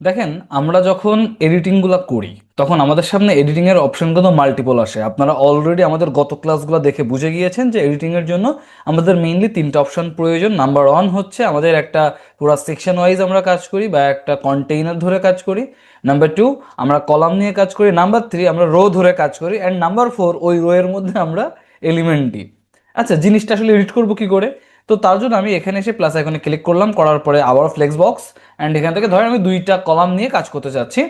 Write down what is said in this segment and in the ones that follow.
দেখেন, আমরা যখন এডিটিংগুলো করি তখন আমাদের সামনে এডিটিংয়ের অপশনগুলো মাল্টিপল আসে। আপনারা অলরেডি আমাদের গত ক্লাসগুলো দেখে বুঝে গিয়েছেন যে এডিটিংয়ের জন্য আমাদের মেইনলি তিনটা অপশন প্রয়োজন। নাম্বার ওয়ান হচ্ছে আমাদের একটা পুরো সেকশন ওয়াইজ আমরা কাজ করি বা একটা কন্টেইনার ধরে কাজ করি। নাম্বার টু, আমরা কলাম নিয়ে কাজ করি। নাম্বার থ্রি, আমরা রো ধরে কাজ করি। অ্যান্ড নাম্বার ফোর, ওই রো এর মধ্যে আমরা এলিমেন্ট দিই। আচ্ছা, জিনিসটা আসলে এডিট করবো কি করে? তো তার জন্য আমি এখানে এসে প্লাস আইকনে ক্লিক করলাম, করার পরে আবার ফ্লেক্স বক্স, অ্যান্ড এখান থেকে ধরেন আমি দুইটা কলাম নিয়ে কাজ করতে চাচ্ছি।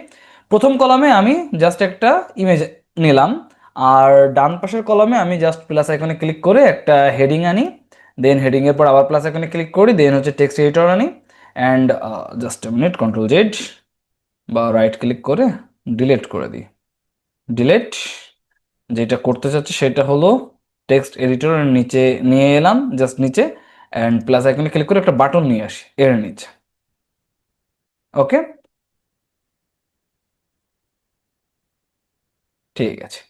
প্রথম কলামে আমি জাস্ট একটা ইমেজ নিলাম, আর ডান পাশের কলামে আমি জাস্ট প্লাস আইকনে ক্লিক করে একটা হেডিং আনি। দেন হেডিং এর পর আবার প্লাস আইকনে ক্লিক করি, দেন হচ্ছে টেক্সট এডিটর আনি। And just minute, control Z বা রাইট ক্লিক করে ডিলিট করে দিই। ডিলিট। যেটা করতে চাচ্ছি সেটা হলো টেক্সট এডিটরের নিচে নিয়ে এলাম, জাস্ট নিচে, অ্যান্ড প্লাস আইকনে ক্লিক করে একটা বাটন নিয়ে আসি এর নিচে। ওকে, ঠিক আছে।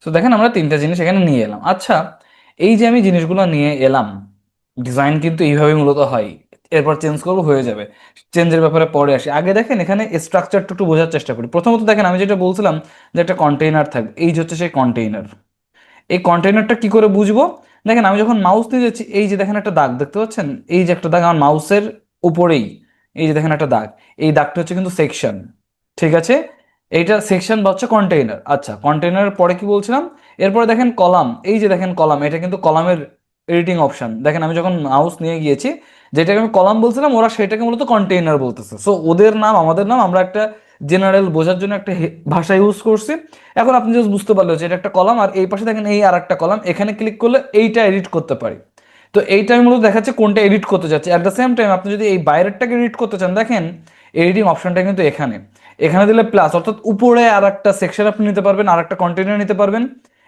তো দেখেন, আমরা তিনটা জিনিস এখানে নিয়ে এলাম। আচ্ছা, এই যে আমি জিনিসগুলো নিয়ে এলাম, ডিজাইন কিন্তু এইভাবে মূলত হয়। এরপর চেঞ্জ করবো, হয়ে যাবে। চেঞ্জের ব্যাপারে পরে আসি, আগে দেখেন এখানে স্ট্রাকচারটা একটু বোঝার চেষ্টা করি। প্রথমত দেখেন, আমি যেটা বলছিলাম যে একটা কন্টেইনার থাকবে, এই যে হচ্ছে সেই কন্টেইনার। এই কন্টেইনারটা কি করে বুঝবো? দেখেন, আমি যখন মাউস নিয়ে যাচ্ছি, এই যে দেখেন একটা দাগ দেখতে পাচ্ছেন, এই যে একটা দাগ আমার মাউসের উপরেই, এই যে দেখেন একটা দাগ, এই দাগটা হচ্ছে কিন্তু সেকশন। ঠিক আছে, এইটা সেকশন বা হচ্ছে কন্টেইনার। আচ্ছা, কন্টেইনারের পরে কি বলছিলাম? এরপরে দেখেন কলাম, এই যে দেখেন কলাম, এটা কিন্তু কলামের এডিটিং অপশন। দেখেন, আমি যখন মাউস নিয়ে গিয়েছি, যেটাকে আমি কলাম বলছিলাম, ওরা সেটাকে মূলত কন্টেইনার বলতেছে। সো ওদের নাম আমাদের নাম, আমরা একটা জেনারেল বোঝার জন্য একটা ভাষা ইউজ করছি। এখন আপনি জাস্ট বুঝতে পারলে যে এটা একটা কলাম, আর এই পাশে দেখেন এই আর একটা কলাম, এখানে ক্লিক করলে এইটা এডিট করতে পারি। তো এইটা আমি মূলত দেখাচ্ছে কোনটা এডিট করতে যাচ্ছে। অ্যাট দ্য সেম টাইম আপনি যদি এই বাইরেরটাকে এডিট করতে চান, দেখেন এডিটিং অপশনটা কিন্তু এখানে। এখানে দিলে প্লাস, অর্থাৎ উপরে আর একটা সেকশন আপনি নিতে পারবেন, আর একটা কন্টেনার নিতে পারবেন।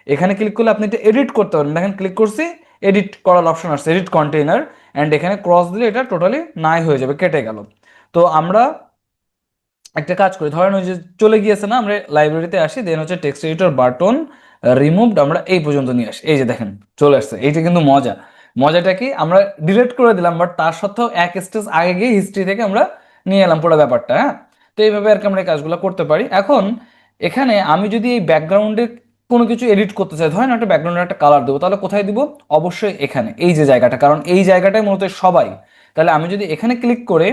এখানে ক্লিক করলে আপনি এটা এডিট করতে পারবেন। দেখেন, ক্লিক করছি, এডিট করার অপশন আসছে, এডিট কন্টেইনার। অ্যান্ড এখানে ক্রস দিলে এটা টোটালি নাই হয়ে যাবে, কেটে গেল। তো আমরা একটা কাজ করি, ধরেন ওই যে চলে গিয়েছে না, আমরা লাইব্রেরিতে আসি, দেন হচ্ছে টেক্সট এডিটর বাটন রিমুভড, আমরা এই পর্যন্ত নিয়ে আসি, এই যে দেখেন চলে আসছে। এইটা কিন্তু মজা। মজাটা কি, আমরা ডিলিট করে দিলাম, বাট তার সত্ত্বেও এক স্টেজ আগে গিয়ে হিস্ট্রি থেকে আমরা নিয়ে এলাম পুরো ব্যাপারটা। হ্যাঁ, তো এইভাবে আর কি আমরা এই কাজগুলো করতে পারি। এখন এখানে আমি যদি এই ব্যাকগ্রাউন্ডে কোনো কিছু এডিট করতে চাই, ধরেন একটা ব্যাকগ্রাউন্ডে একটা কালার দেবো, তাহলে কোথায় দিব? অবশ্যই এখানে, এই যে জায়গাটা, কারণ এই জায়গাটাই মূলত সবাই। তাহলে আমি যদি এখানে ক্লিক করে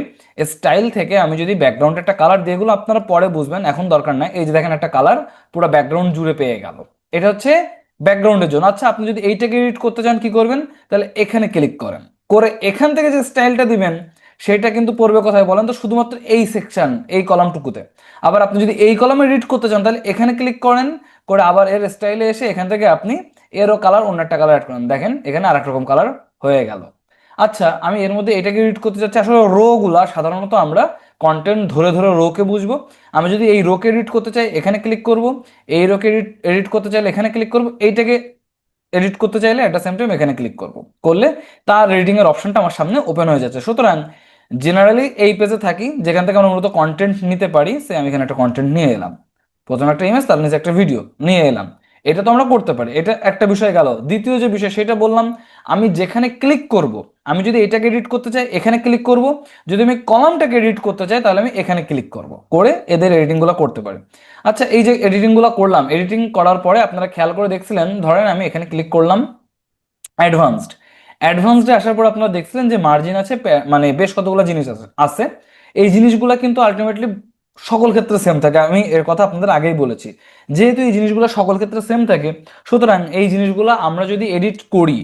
স্টাইল থেকে আমি যদি ব্যাকগ্রাউন্ডে একটা কালার দিয়ে, এগুলো আপনারা পরে বুঝবেন, এখন দরকার নাই। এই যে দেখেন একটা কালার পুরো ব্যাকগ্রাউন্ড জুড়ে পেয়ে গেল, এটা হচ্ছে ব্যাকগ্রাউন্ডের জন্য। আচ্ছা, আপনি যদি এইটাকে এডিট করতে চান, কি করবেন? তাহলে এখানে ক্লিক করেন, করে এখান থেকে যে স্টাইলটা দিবেন সেটা কিন্তু পড়বে কোথায় বলেন তো? শুধুমাত্র এই সেকশন, এই কলামটুকুতে। আবার আপনি যদি এই কলামে এডিট করতে চান, তাহলে এখানে ক্লিক করেন, করে আবার এর স্টাইলে এসে এখান থেকে আপনি এরও কালার, অন্য একটা কালার অ্যাড করেন, দেখেন এখানে আরেক রকম কালার হয়ে গেল। আচ্ছা, আমি এর মধ্যে এটাকে এডিট করতে চাচ্ছি। আসলে রো গুলা সাধারণত আমরা কন্টেন্ট ধরে ধরে রোকে বুঝবো। আমি যদি এই রোকে এডিট করতে চাই, এখানে ক্লিক করব। এই রোকে এডিট করতে চাইলে এখানে ক্লিক করব। এইটাকে এডিট করতে চাইলে একটা সেম টাইম এখানে ক্লিক করব। করলে তার রেডিং এর অপশনটা আমার সামনে ওপেন হয়ে যাচ্ছে। সুতরাং জেনারেলি এই পেজে থাকি, যেখান থেকে আমরা মূলত কন্টেন্ট নিতে পারি। সে আমি এখানে একটা কন্টেন্ট নিয়ে এলাম, প্রথমে একটা ইমেজ, তার নিচে একটা ভিডিও নিয়ে এলাম। এটা তো আমরা করতে পারি, এটা একটা বিষয় গেল। দ্বিতীয় যে বিষয় সেটা বললাম, আমি যেখানে ক্লিক করব, আমি যদি এটাকে এডিট করতে চাই এখানে ক্লিক করব, যদি আমি কলামটাকে এডিট করতে চাই তাহলে আমি এখানে ক্লিক করব, করে এদের এডিটিংগুলো করতে পারি। আচ্ছা, এই যে এডিটিংগুলো করলাম, এডিটিং করার পরে আপনারা খেয়াল করে দেখছিলেন, ধরেন আমি এখানে ক্লিক করলাম অ্যাডভান্সড। অ্যাডভান্সডে আসার পর আপনারা দেখছিলেন যে মার্জিন আছে, মানে বেশ কতগুলো জিনিস আছে আছে এই জিনিসগুলো কিন্তু আলটিমেটলি সকল ক্ষেত্রে সেম থাকে। আমি এর কথা আপনাদের আগেই বলেছি। যেহেতু এই জিনিসগুলো সকল ক্ষেত্রে সেম থাকে, সুতরাং এই জিনিসগুলো আমরা যদি এডিট করি,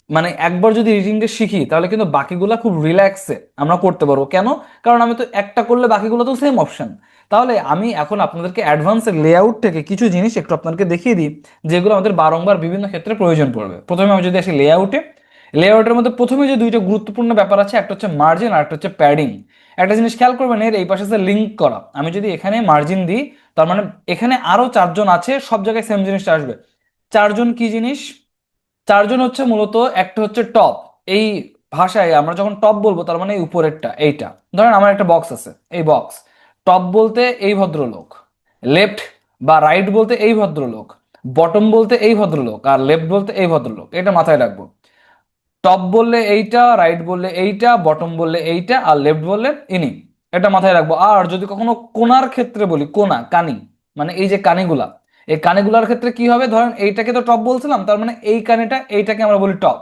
মানে একবার যদি এডিটিংটা শিখি, তাহলে কিন্তু বাকিগুলো খুব রিল্যাক্সে আমরা করতে পারবো। কেন? কারণ আমি তো একটা করলে বাকিগুলো তো সেম অপশন। তাহলে আমি এখন আপনাদেরকে অ্যাডভান্সের লেআউট থেকে কিছু জিনিস একটু আপনাদেরকে দেখিয়ে দিই, যেগুলো আমাদের বারংবার বিভিন্ন ক্ষেত্রে প্রয়োজন পড়বে। প্রথমে আমি যদি আসি লেআউটে, লেআউটের মধ্যে প্রথমে যে দুইটা গুরুত্বপূর্ণ ব্যাপার আছে, একটা হচ্ছে মার্জিন আর একটা হচ্ছে প্যাডিং। একটা জিনিস খেয়াল করবেন, এর এই পাশে যে লিঙ্ক করা, আমি যদি এখানে মার্জিন দিই, তার মানে এখানে আরো চারজন আছে, সব জায়গায় সেম জিনিসটা আসবে। চারজন কি জিনিস? চারজন হচ্ছে মূলত, একটা হচ্ছে টপ। এই ভাষায় আমরা যখন টপ বলবো, তার মানে এই উপরেরটা, এইটা। ধরেন আমার একটা বক্স আছে, এই বক্স, টপ বলতে এই ভদ্রলোক, লেফট বা রাইট বলতে এই ভদ্রলোক, বটম বলতে এই ভদ্রলোক, আর লেফট বলতে এই ভদ্রলোক। এটা মাথায় রাখবো। টপ বললে এইটা, রাইট বললে এইটা, বটম বললে এইটা, আর লেফট বললে ইনি। এটা মাথায় রাখবো। আর যদি কখনো কোণার ক্ষেত্রে বলি, কোণা কানি, মানে এই যে কানিগুলা, এই কানিগুলার ক্ষেত্রে কি হবে, ধরেন এইটাকে তো টপ বলছিলাম, তার মানে এই কানিটা, এইটাকে আমরা বলি টপ,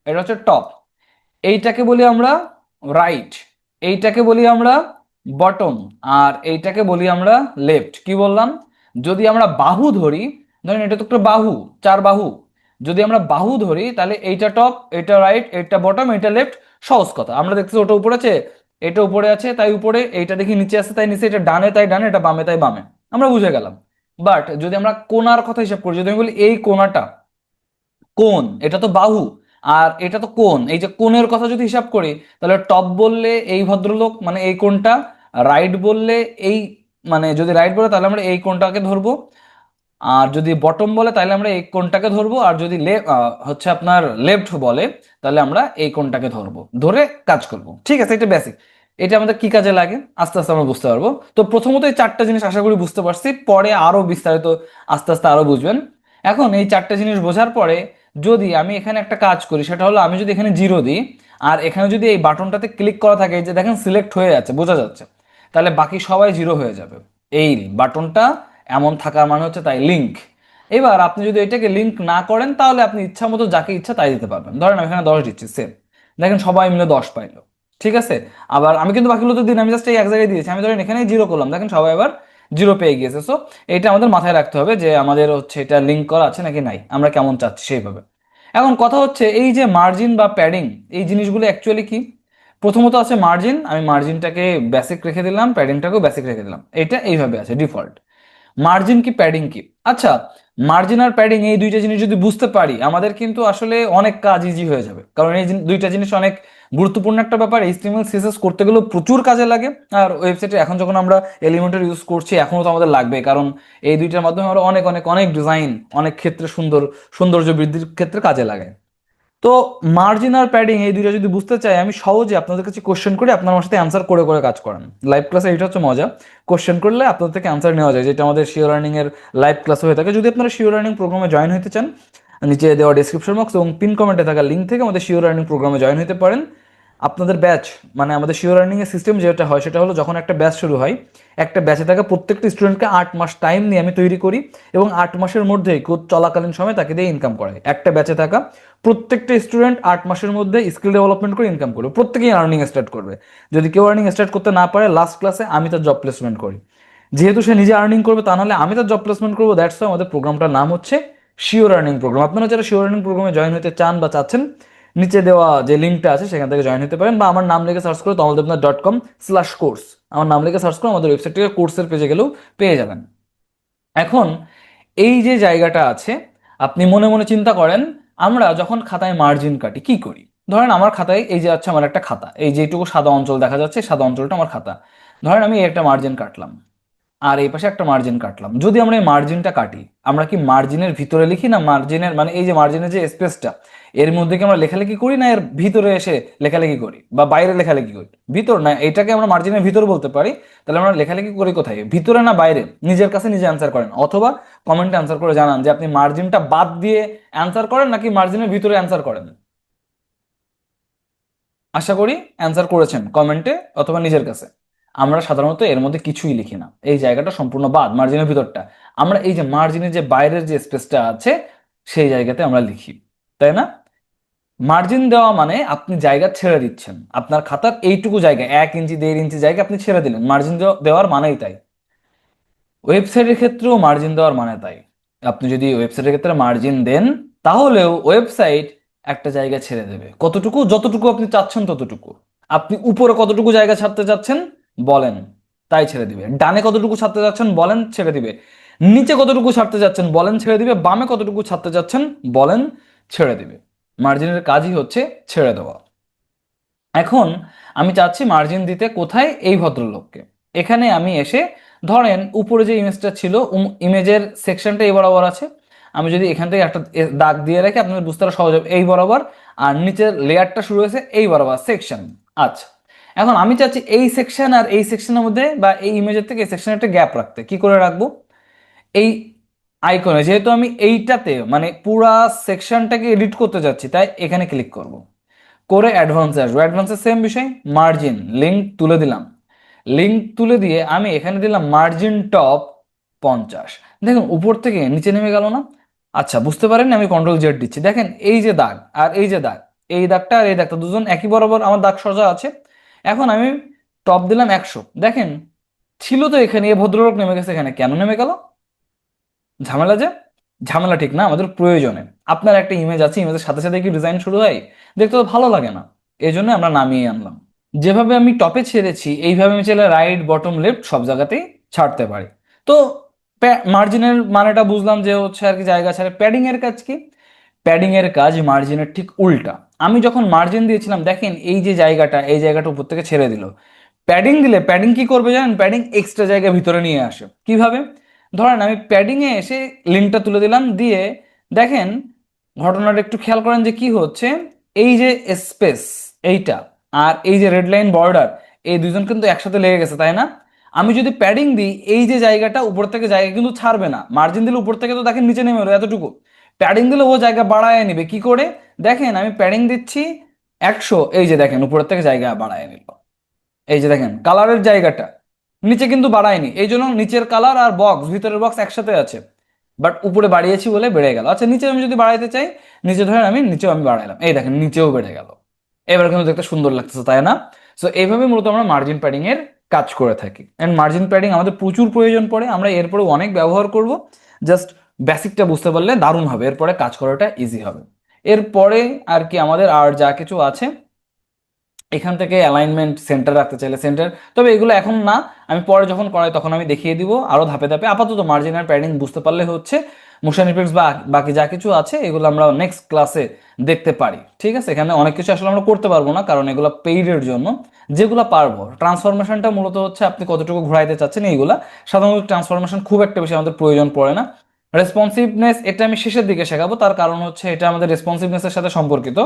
এটা হচ্ছে টপ। এইটাকে বলি আমরা রাইট, এইটাকে বলি আমরা বটম, আর এইটাকে বলি আমরা লেফট। কি বললাম? যদি আমরা বাহু ধরি, ধরেন এটা তো একটা বাহু, চার বাহু, যদি আমরা বাহু ধরি তাহলে এইটা টপ, এটা রাইট, এটা বটম, এটা লেফট। সহজ কথা, আমরা দেখতেছি ওটা উপরে আছে, এটা উপরে আছে তাই উপরে, এইটা দেখি নিচে আছে তাই নিচে, এটা ডানে তাই ডানে, এটা বামে তাই বামে, আমরা বুঝে গেলাম। বাট যদি আমরা কোণার কথা হিসাব করি, যদি আমি বলি এই কোণাটা কোণ, এটা তো বাহু, আর এটা তো কোণ, এই যে কোণের কথা যদি হিসাব করি, তাহলে টপ বললে এই ভদ্রলোক মানে এই কোণটা, রাইট বললে এই, মানে যদি রাইট বলে তাহলে আমরা এই কোণটাকে ধরবো, আর যদি বটম বলে তাহলে আমরা এই কোণটাকে ধরবো, আর যদি হচ্ছে আপনার লেফট বলে তাহলে আমরা এই কোণটাকে ধরবো, ধরে কাজ করব। ঠিক আছে, এটা বেসিক। এটা আমাদের কি কাজে লাগে আস্তে আস্তে আমরা বুঝতে পারবো। তো প্রথমত এই চারটা জিনিস আশা করি বুঝতে পারছি, পরে আরো বিস্তারিত আস্তে আস্তে আরো বুঝবেন। এখন এই চারটা জিনিস বোঝার পরে যদি আমি এখানে একটা কাজ করি, সেটা হলো আমি যদি এখানে জিরো দিই, আর এখানে যদি এই বাটনটাতে ক্লিক করা থাকে, এই যে দেখেন সিলেক্ট হয়ে যাচ্ছে, বোঝা যাচ্ছে, তাহলে বাকি সবাই জিরো হয়ে যাবে। এই বাটনটা এমন থাকার মানে হচ্ছে তাই লিঙ্ক। এবার আপনি যদি এটাকে লিঙ্ক না করেন, তাহলে আপনি ইচ্ছা মতো যাকে ইচ্ছা তাই দিতে পারবেন। ধরেন আমি এখানে 10 দিচ্ছি, সেম, দেখেন সবাই মিলে 10 পাইলো। ঠিক আছে, আবার আমি কিন্তু বাকিগুলো তো দিন, আমি জাস্ট এই এক জায়গায় দিয়েছি, আমি ধরেন এখানে জিরো করলাম, দেখেন সবাই আবার জিরো পেয়ে গিয়েছে। সো এটা আমাদের মাথায় রাখতে হবে যে আমাদের হচ্ছে এটা লিঙ্ক করা আছে নাকি নাই, আমরা কেমন চাচ্ছি সেইভাবে। এখন কথা হচ্ছে এই যে মার্জিন বা প্যাডিং, এই জিনিসগুলো অ্যাকচুয়ালি কি? প্রথমত আছে মার্জিন, আমি মার্জিনটাকে বেসিক রেখে দিলাম, প্যাডিংটাকেও বেসিক রেখে দিলাম, এটা এইভাবে আছে ডিফল্ট। মার্জিন কি প্যাডিং কি? আচ্ছা, মার্জিন আর প্যাডিং এই দুইটা জিনিস যদি বুঝতে পারি, আমাদের কিন্তু আসলে অনেক কাজ ইজি হয়ে যাবে, কারণ এই দুইটা জিনিস অনেক গুরুত্বপূর্ণ একটা ব্যাপার। এইচটিএমএল সিএসএস করতে গেলেও প্রচুর কাজে লাগে, আর ওয়েবসাইটে এখন যখন আমরা এলিমেন্টর ইউজ করছি, এখনো তো আমাদের লাগবে, কারণ এই দুইটার মাধ্যমে আমরা অনেক অনেক অনেক ডিজাইন, অনেক ক্ষেত্রে সৌন্দর্য বৃদ্ধির ক্ষেত্রে কাজে লাগে। তো মার্জিন আর প্যাডিং এই দুইটা যদি বুঝতে চাই, আমি সহজে আপনাদের কাছে কোশ্চেন করে আপনার আমার সাথে অ্যান্সার করে করে কাজ করেন। লাইভ ক্লাসে এটা হচ্ছে মজা, কোশ্চেন করলে আপনাদের থেকে অ্যান্সার নেওয়া যায়, যেটা আমাদের শিওর লার্নিং এর লাইভ ক্লাস হয়ে থাকে। যদি আপনারা শিওর লার্নিং প্রোগ্রামে জয়েন হতে চান, নিচে দেওয়া ডিসক্রিপশন বক্স এবং পিন কমেন্টে থাকা লিঙ্ক থেকে আমাদের শিওর লার্নিং প্রোগ্রামে জয়েন হতে পারেন। আপনাদের ব্যাচ, মানে আমাদের শিওর লার্নিং এর সিস্টেম যেটা হয় সেটা হলো, যখন একটা ব্যাচ শুরু হয়, একটা ব্যাচে থাকা প্রত্যেকটা স্টুডেন্টকে 8 মাস টাইম নিয়ে আমি তৈরি করি, এবং 8 মাসের মধ্যেই কোর্স চলাকালীন সময় তাকে দিয়ে ইনকাম করাই। একটা ব্যাচে থাকা প্রত্যেকটা স্টুডেন্ট 8 মাসের মধ্যে স্কিল ডেভেলপমেন্ট করে ইনকাম করবে, প্রত্যেকেই আর্নিং স্টার্ট করবে। যদি কেউ আর্নিং স্টার্ট করতে না পারে, লাস্ট ক্লাসে আমি তার জব প্লেসমেন্ট করি। যেহেতু সে নিজে আর্নিং করবে, তা নাহলে আমি তার জব প্লেসমেন্ট করবো। দ্যাটস ওয়াই আমাদের প্রোগ্রামটার নাম হচ্ছে শিওর আর্নিং প্রোগ্রাম। আপনারা যারা শিওর আর্নিং প্রোগ্রামে জয়েন হতে চান বা চাচ্ছেন, নিচে দেওয়া যে লিঙ্কটা আছে সেখান থেকে জয়েন হতে পারেন, বা আমার নাম লিখে সার্চ করে তমলদেবনাথ.com/কোর্স, আমার নাম লিখে সার্চ করে আমাদের ওয়েবসাইট থেকে কোর্সের পেজে গেলেও পেয়ে যাবেন। এখন এই যে জায়গাটা আছে, আপনি মনে মনে চিন্তা করেন, আমরা যখন খাতায় মার্জিন কাটি কি করি? ধরেন আমার খাতায় এই যে আছে, আমার একটা খাতা, এই যেটুকু সাদা অঞ্চল দেখা যাচ্ছে, সাদা অঞ্চলটা আমার খাতা। ধরেন আমি একটা মার্জিন কাটলাম, আর এই পাশে একটা মার্জিন কাটলাম। যদি আমরা এই মার্জিনটা কাটি, আমরা কি মার্জিনের ভিতরে লিখি, না মার্জিনের মানে এই যে মার্জিনের যে স্পেসটা, এর মধ্যে কি আমরা লেখালেখি করি, না এর ভিতরে এসে লেখালেখি করি, বা বাইরে লেখালেখি করি? ভিতর না, এটাকে আমরা মার্জিনের ভিতর বলতে পারি। তাহলে আমরা লেখালেখি করি কোথায়, ভিতরে না বাইরে? নিজের কাছে নিজে অ্যান্সার করেন, অথবা কমেন্টে অ্যান্সার করে জানান যে আপনি মার্জিনটা বাদ দিয়ে অ্যান্সার করেন নাকি মার্জিনের ভিতরে অ্যান্সার করেন। আশা করি অ্যান্সার করেছেন কমেন্টে অথবা নিজের কাছে। আমরা সাধারণত এর মধ্যে কিছুই লিখি না, এই জায়গাটা সম্পূর্ণ বাদ, মার্জিনের ভিতরটা। আমরা এই যে মার্জিনের যে বাইরের যে স্পেসটা আছে, সেই জায়গাতে আমরা লিখি, তাই না? মার্জিন দেওয়া মানে আপনি জায়গা ছেড়ে দিচ্ছেন, আপনার খাতার এইটুকু জায়গা, 1 ইঞ্চি 1.5 ইঞ্চি জায়গা আপনি ছেড়ে দিলেন, মার্জিন দেওয়ার মানেই তাই। ওয়েবসাইটের ক্ষেত্রেও মার্জিন দেওয়ার মানে তাই। আপনি যদি ওয়েবসাইটের ক্ষেত্রে মার্জিন দেন, তাহলেও ওয়েবসাইট একটা জায়গা ছেড়ে দেবে, কতটুকু, যতটুকু আপনি চাচ্ছেন ততটুকু। আপনি উপরে কতটুকু জায়গা ছাড়তে চাচ্ছেন বলেন, তাই ছেড়ে দিবে। ডানে কতটুকু ছাড়তে যাচ্ছেন বলেন, ছেড়ে দিবে। নিচে কতটুকু ছাড়তে যাচ্ছেন বলেন, ছেড়ে দিবে। বামে কতটুকু ছাড়তে যাচ্ছেন বলেন, ছেড়ে দিবে। মার্জিনের কাজই হচ্ছে ছেড়ে দেওয়া। এখন আমি চাচ্ছি মার্জিন দিতে কোথায়, এই ভদ্রলোককে। এখানে আমি এসে, ধরেন উপরে যে ইমেজটা ছিল, ইমেজের সেকশনটা এই বরাবর আছে, আমি যদি এখান থেকে একটা দাগ দিয়ে রাখি, আপনাদের বুঝতে সহজ হবে, এই বরাবর। আর নিচের লেয়ারটা শুরু হয়েছে এই বরাবর, সেকশন। আচ্ছা, এখন আমি চাচ্ছি এই সেকশন আর এই সেকশনের মধ্যে, বা এই ইমেজের থেকে এই সেকশনের একটা গ্যাপ রাখতে। কি করে রাখবো? এই আইকনে, যেহেতু আমি এইটাতে মানে পুরা সেকশনটাকে এডিট করতে যাচ্ছি, তাই এখানে ক্লিক করব, করে অ্যাডভান্সে আসবো। অ্যাডভান্সে সেম বিষয়, মার্জিন লিঙ্ক তুলে দিলাম। লিঙ্ক তুলে দিয়ে আমি এখানে দিলাম মার্জিন টপ 50। দেখুন উপর থেকে নিচে নেমে গেল না? আচ্ছা বুঝতে পারেন, আমি কন্ট্রোল জেড দিচ্ছি, দেখেন এই যে দাগ আর এই যে দাগ, এই দাগটা আর এই দাগটা দুজন একই বরাবর আমার দাগ সোজা আছে। এখন আমি টপ দিলাম 100, দেখেন ছিল তো এখানে, এই ভদ্রলোক নেমে গেছে এখানে, কেন নেমে গেল? ঝামেলা যে, ঝামেলা ঠিক না, আমাদের প্রয়োজনে। আপনার একটা ইমেজ আছে, ইমেজের সাথে সাথে কি ডিজাইন শুরু হয়? দেখতে তো ভালো লাগে না, এই জন্য আমরা নামিয়ে আনলাম। যেভাবে আমি টপে ছেড়েছি এইভাবে আমি চাইলে রাইট বটম লেফট সব জায়গাতেই ছাড়তে পারি। তো মার্জিনের মানেটা বুঝলাম যে হচ্ছে আর কি জায়গা ছাড়ে। প্যাডিং এর কাজ কি? প্যাডিং এর কাজ মার্জিনের ঠিক উল্টা। আমি যখন মার্জিন দিয়েছিলাম দেখেন এই যে জায়গাটা, এই জায়গাটা উপর থেকে ছেড়ে দিল। প্যাডিং দিলে প্যাডিং কি করবে জানেন? প্যাডিং এক্সট্রা জায়গা ভিতরে নিয়ে আসে। কিভাবে? ধরেন আমি প্যাডিং এ এসে লিঙ্কটা তুলে দিলাম, দিয়ে দেখেন ঘটনাটা একটু খেয়াল করেন যে কি হচ্ছে। এই যে স্পেস এইটা আর এই যে রেড লাইন বর্ডার, এই দুজন কিন্তু একসাথে লেগে গেছে, তাই না? আমি যদি প্যাডিং দিই এই যে জায়গাটা উপর থেকে জায়গা কিন্তু ছাড়বে না। মার্জিন দিলে উপর থেকে তো দেখেন নিচে নেমে এলো এতটুকু, প্যাডিং দিলে ও জায়গা বাড়ায় নিবে। কি করে? দেখেন আমি প্যাডিং দিচ্ছি 100, এই যে দেখেন উপর থেকে জায়গা বাড়ায় নিল। এই যে দেখেন কালারের জায়গাটা নিচে কিন্তু বাড়ায়নি, এই জন্য নিচের কালার আর বক্স ভিতরের বক্স একসাথে আছে, বাট উপরে বাড়িয়েছি বলে বেড়ে গেল। আচ্ছা নিচে আমি যদি বাড়াইতে চাই, নিচে ধরেন আমি নিচেও আমি বাড়াইলাম, এই দেখেন নিচেও বেড়ে গেল। এবার কিন্তু দেখতে সুন্দর লাগতেছে, তাই না? সো এইভাবে মূলত আমরা মার্জিন প্যাডিং এর কাজ করে থাকি। এন্ড মার্জিন প্যাডিং আমাদের প্রচুর প্রয়োজন পড়ে, আমরা এরপরে অনেক ব্যবহার করব। জাস্ট বেসিকটা বুঝতে পারলে দারুণ হবে, এরপরে কাজ করাটা ইজি হবে। এরপরে আর কি আমাদের আর যা কিছু আছে, এখান থেকে অ্যালাইনমেন্ট সেন্টার রাখতে চাইলে সেন্টার, তবে এগুলো এখন না, আমি পরে যখন করাই তখন আমি দেখিয়ে দিব আরো ধাপে ধাপে। আপাতত মার্জিন আর প্যাডিং বুঝতে পারলে হচ্ছে। মোশন ইফেক্টস বা বাকি যা কিছু আছে এগুলো আমরা নেক্সট ক্লাসে দেখতে পারি, ঠিক আছে? এখানে অনেক কিছু আসলে আমরা করতে পারবো না, কারণ এগুলো পেইডের জন্য। যেগুলো পারবো, ট্রান্সফরমেশনটা মূলত হচ্ছে আপনি কতটুকু ঘোরাইতে চাচ্ছেন, এইগুলা সাধারণত ট্রান্সফরমেশন খুব একটা বেশি আমাদের প্রয়োজন পড়ে না। রেসপন্সিভনেস এটা আমি শেষের দিকে শেখাবো, তার কারণ হচ্ছে এটা আমাদের রেসপন্সিভনেসের সাথে সম্পর্কিত।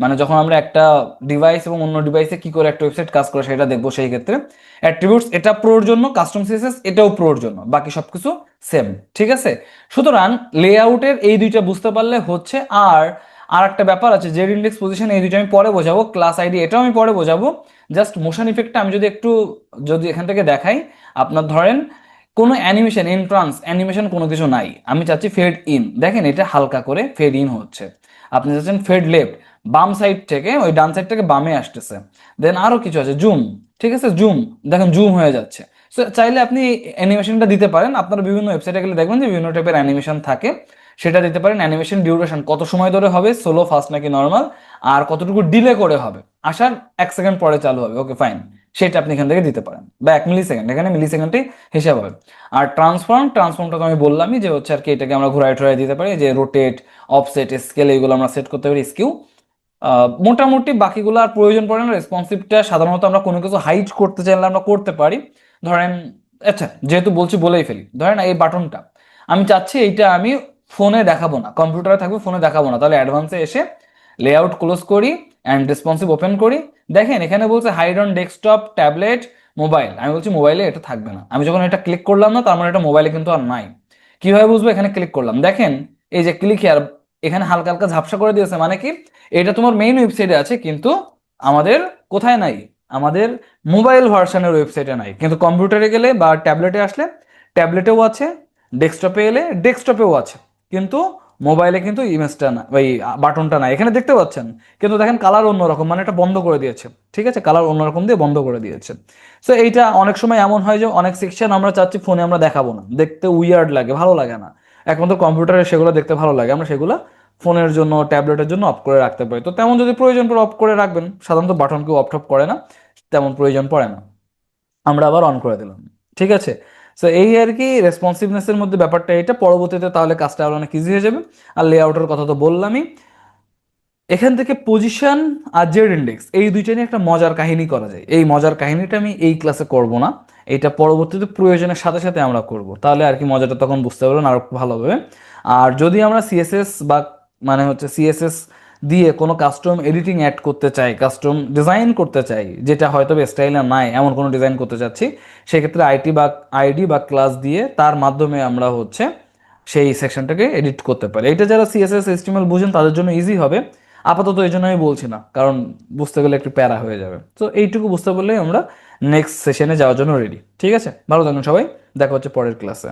মানে যখন আমরা একটা ডিভাইস এবং অন্য ডিভাইসে কি করে একটা ওয়েবসাইট কাজ করে সেটা দেখবো, সেই ক্ষেত্রে অ্যাট্রিবিউটস এটা প্রোর জন্য, কাস্টম সিএসএস এটাও প্রোর জন্য, বাকি সবকিছু সেম, ঠিক আছে? সুতরাং লেআউটের এই দুইটা বুঝতে পারলে হচ্ছে। আর আর একটা ব্যাপার আছে, জেড ইন্ডেক্স পজিশন, এই দুইটা আমি পরে বোঝাবো। ক্লাস আইডি এটাও আমি পরে বোঝাবো। জাস্ট মোশন ইফেক্টটা আমি যদি একটু, যদি এখান থেকে দেখাই, আপনার ধরেন কোনো অ্যানিমেশন এন্ট্রান্স অ্যানিমেশন কোনো কিছু নাই, আমি চাচ্ছি ফেড ইন, দেখেন এটা হালকা করে ফেড ইন হচ্ছে। আপনি চাচ্ছেন ফেড লেফট, বাম সাইড থেকে ওই ডান সাইড থেকে বামে আসতেছে। দেন আরো কিছু আছে জুম, ঠিক আছে? জুম, দেখেন জুম হয়ে যাচ্ছে। সো চাইলে আপনি অ্যানিমেশনটা দিতে পারেন, আপনারা বিভিন্ন ওয়েবসাইটে গেলে দেখবেন যে বিভিন্ন টাইপের অ্যানিমেশন থাকে, সেটা দিতে পারেন। অ্যানিমেশন ডিউরেশন কত সময় ধরে হবে, স্লো ফাস্ট নাকি নর্মাল, আর কতটুকু ডিলে করে হবে, আসার 1 সেকেন্ড পরে চালু হবে, ওকে ফাইন, সেটা আপনি এখান থেকে দিতে পারেন। বা 1 মিলি সেকেন্ড, এখানে মিলি সেকেন্ডে হিসাব হবে। আর ট্রান্সফর্মটা তো আমি বললামই যে হচ্ছে আর কি, এটাকে আমরা ঘুরাই টুরাই দিতে পারি, যে রোটেট, অফসেট, স্কেল, এইগুলো আমরা সেট করতে পারি, স্কিউ। মোটামুটি বাকিগুলো আর প্রয়োজন পড়ে না। রেসপন্সিভটা সাধারণত আমরা কোনো কিছু হাইড করতে চাইলে আমরা করতে পারি। ধরেন, আচ্ছা যেহেতু বলছি বলেই ফেলি, ধরেন এই বাটনটা আমি চাচ্ছি এইটা আমি ফোনে দেখাবো না, কম্পিউটারে থাকবে, ফোনে দেখাবো না, তাহলে অ্যাডভান্সে এসে লেআউট ক্লোজ করি অ্যান্ড রেসপন্সিভ ওপেন করি। দেখেন এখানে বলছে hide on desktop, tablet, mobile, আমি বলছি মোবাইলে এটা থাকবে না। আমি যখন এটা ক্লিক করলাম না, তার মানে এটা মোবাইলে কিন্তু আর নাই। কিভাবে বুঝবো? এখানে ক্লিক করলাম, দেখেন এই যে ক্লিক হেয়ার, এখানে হালকা হালকা ঝাপসা করে দিয়েছে, মানে কি এটা তোমার মেইন ওয়েবসাইটে আছে কিন্তু আমাদের কোথায় নাই, আমাদের মোবাইল ভার্সনের ওয়েবসাইটে নাই। কিন্তু কম্পিউটারে গেলে বা ট্যাবলেটে আসলে ট্যাবলেটেও আছে, ডেস্কটপে এলে ডেস্কটপেও আছে, কিন্তু মোবাইলে কিন্তু ইমেজটা না, ওই বাটনটা নাই। এখানে দেখতে পাচ্ছেন, কিন্তু দেখেন কালার অন্যরকম, মানে এটা বন্ধ করে দিয়েছে, ঠিক আছে? কালার অন্যরকম দিয়ে বন্ধ করে দিয়েছে। সো এইটা অনেক সময় এমন হয় যে অনেক সেকশন আমরা চাচ্ছি ফোনে আমরা দেখাবো না, দেখতে উইয়ার্ড লাগে, ভালো লাগে না। একমাত্র কম্পিউটারে সেগুলো দেখতে ভালো লাগে, আমরা সেগুলো ফোনের জন্য, ট্যাবলেটের জন্য অফ করে রাখতে পারি। তো তেমন যদি প্রয়োজন পড়ে অফ করে রাখবেন, সাধারণত বাটন কেউ অফ টপ করে না, তেমন প্রয়োজন পড়ে না, আমরা আবার অন করে দিলাম, ঠিক আছে? সো এই আর কি রেসপন্সিভনেসের মধ্যে ব্যাপারটা এটা। পরবর্তীতে তাহলে কাজটা আরো অনেক ইজি হয়ে যাবে। আর লেআউটের কথা তো বললামই। এখান থেকে পজিশন আর জেড ইন্ডেক্স এই দুইটা নিয়ে একটা মজার কাহিনী করা যায়। এই মজার কাহিনীটা আমি এই ক্লাসে করব না, এটা পরবর্তীতে প্রয়োজনের সাথে সাথে আমরা করব, তাহলে আর কি মজাটা তখন বুঝতে পারবেন আরো ভালোভাবে। আর যদি আমরা সিএসএস বা মানে হচ্ছে সিএসএস দিয়ে কোনো কাস্টম এডিটিং অ্যাড করতে চাই, কাস্টম ডিজাইন করতে চাই, যেটা হয়তো স্টাইলে নাই এমন কোনো ডিজাইন করতে চাচ্ছি, সেক্ষেত্রে আইডি বা ক্লাস দিয়ে তার মাধ্যমে আমরা হচ্ছে সেই সেকশনটাকে এডিট করতে পারি। এটা যারা সিএসএস এইচটিএমএল বুঝেন তাদের জন্য ইজি হবে। আপাতত এই জন্য আমি বলছি না, কারণ বুঝতে গেলে একটু প্যারা হয়ে যাবে। তো এইটুকু বুঝতে পারলে আমরা নেক্সট সেশনে যাওয়ার জন্য রেডি। ঠিক আছে, ভালো থাকুন সবাই, দেখা হচ্ছে পরের ক্লাসে।